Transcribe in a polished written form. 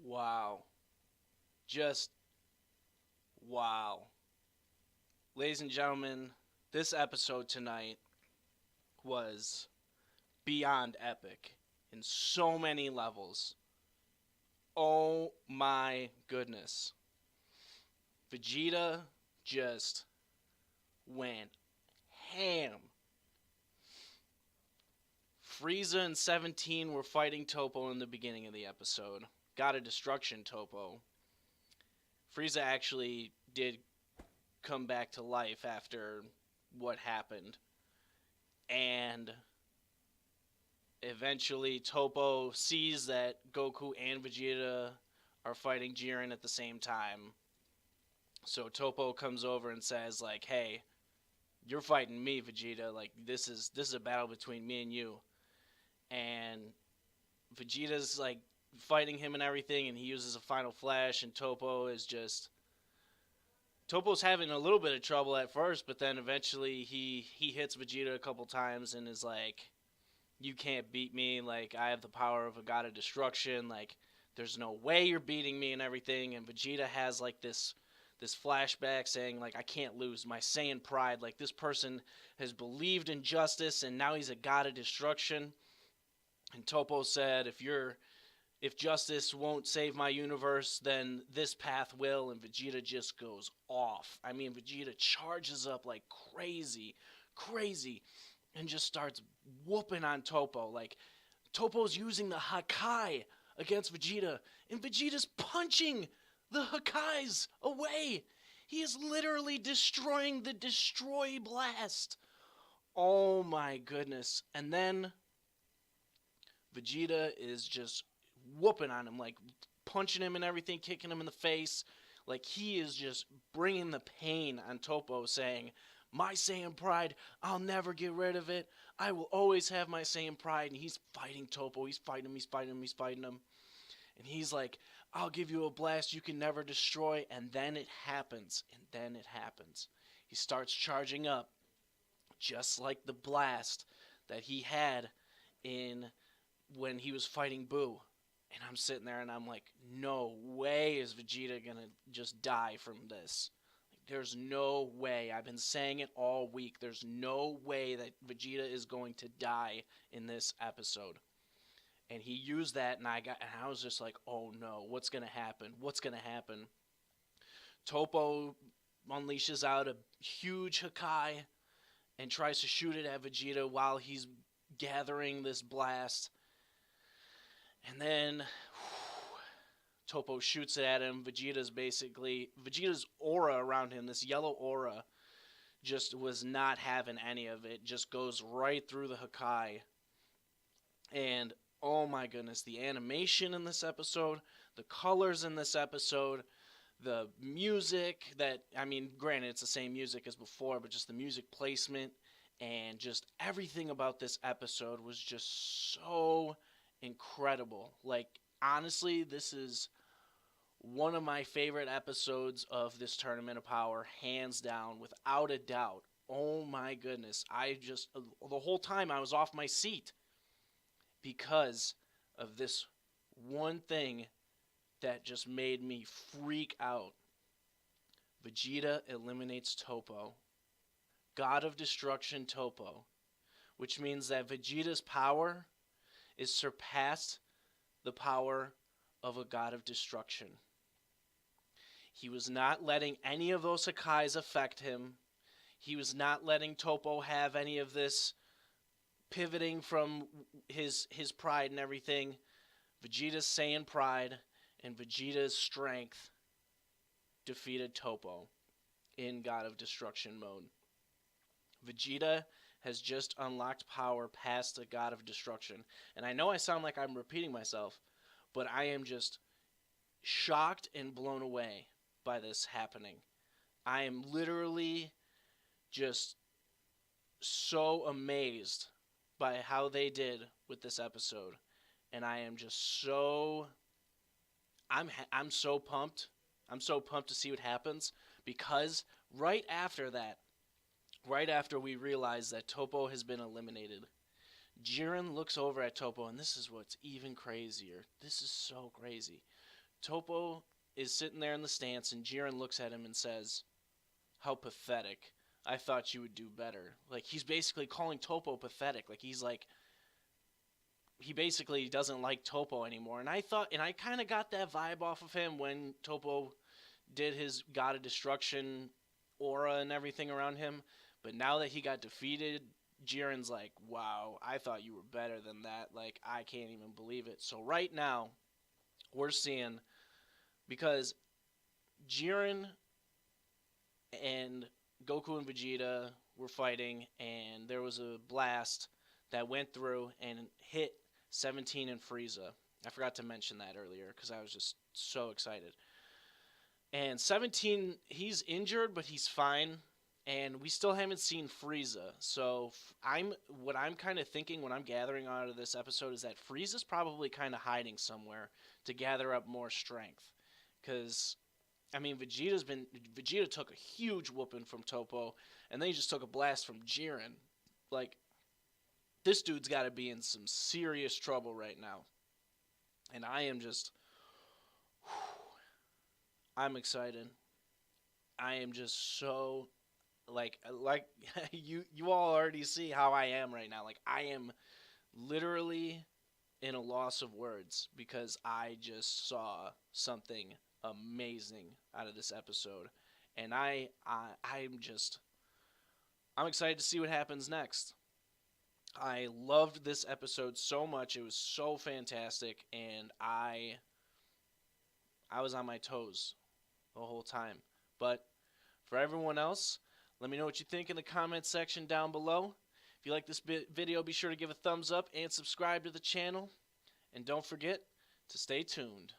Wow. Just wow. Ladies and gentlemen, this episode tonight was beyond epic in so many levels. Oh my goodness. Vegeta just went ham. Frieza and 17 were fighting Toppo in the beginning of the episode. God of Destruction Toppo. Frieza actually did come back to life after what happened. And eventually Toppo sees that Goku and Vegeta are fighting Jiren at the same time. So Toppo comes over and says, like, hey, you're fighting me, Vegeta. Like, this is a battle between me and you. And Vegeta's like fighting him and everything, and he uses a final flash, and Toppo's having a little bit of trouble at first, but then eventually he hits Vegeta a couple times and is like, you can't beat me, like, I have the power of a god of destruction, like, there's no way you're beating me and everything. And Vegeta has like this flashback saying, like, I can't lose, my Saiyan pride, like, this person has believed in justice and now he's a god of destruction. And Toppo said, if justice won't save my universe, then this path will. And Vegeta just goes off. I mean, Vegeta charges up like crazy, and just starts whooping on Toppo. Like, Toppo's using the Hakai against Vegeta, and Vegeta's punching the Hakais away. He is literally destroying the Destroy Blast. Oh my goodness. And then Vegeta is just whooping on him, like punching him and everything, kicking him in the face. Like, he is just bringing the pain on Toppo, saying, my Saiyan pride, I'll never get rid of it. I will always have my Saiyan pride. And he's fighting Toppo. He's fighting him. And he's like, I'll give you a blast you can never destroy. And then it happens. He starts charging up, just like the blast that he had when he was fighting Boo. And I'm sitting there and I'm like, no way is Vegeta gonna just die from this. Like, there's no way. I've been saying it all week. There's no way that Vegeta is going to die in this episode. And he used that, and I was just like, oh no, what's gonna happen? Toppo unleashes out a huge Hakai and tries to shoot it at Vegeta while he's gathering this blast. And then Toppo shoots it at him. Vegeta's aura around him, this yellow aura, just was not having any of it. Just goes right through the Hakai. And oh my goodness, the animation in this episode, the colors in this episode, the music granted it's the same music as before, but just the music placement and just everything about this episode was just so incredible. Like, honestly, this is one of my favorite episodes of this Tournament of Power, hands down, without a doubt. Oh my goodness, the whole time I was off my seat because of this one thing that just made me freak out. Vegeta eliminates Toppo. God of Destruction Toppo. Which means that Vegeta's power is surpassed the power of a god of destruction. He was not letting any of those Hakais affect him. He was not letting Toppo have any of this pivoting from his pride and everything. Vegeta's Saiyan pride and Vegeta's strength defeated Toppo in God of Destruction mode. Vegeta has just unlocked power past the God of Destruction. And I know I sound like I'm repeating myself, but I am just shocked and blown away by this happening. I am literally just so amazed by how they did with this episode. And I am just so... I'm so pumped. I'm so pumped to see what happens, because right after we realize that Toppo has been eliminated, Jiren looks over at Toppo, and this is what's even crazier. This is so crazy. Topo is sitting there in the stance, and Jiren looks at him and says, "How pathetic. I thought you would do better." Like, he's basically calling Topo pathetic. Like, he's like, he basically doesn't like Topo anymore. And I kind of got that vibe off of him when Topo did his God of Destruction aura and everything around him. But now that he got defeated, Jiren's like, wow, I thought you were better than that. Like, I can't even believe it. So right now, we're seeing, because Jiren and Goku and Vegeta were fighting, and there was a blast that went through and hit 17 and Frieza. I forgot to mention that earlier because I was just so excited. And 17, he's injured, but he's fine. And we still haven't seen Frieza. So what I'm kind of thinking, what I'm gathering out of this episode, is that Frieza's probably kind of hiding somewhere to gather up more strength. Because, I mean, Vegeta took a huge whooping from Topo, and then he just took a blast from Jiren. Like, this dude's got to be in some serious trouble right now. And I am just, I'm excited. I am just so, like you all already see how I am right now. Like, I am literally in a loss of words because I just saw something amazing out of this episode. And I'm excited to see what happens next. I loved this episode so much. It was so fantastic, and I was on my toes the whole time. But for everyone else, let me know what you think in the comments section down below. If you like this video, be sure to give a thumbs up and subscribe to the channel. And don't forget to stay tuned.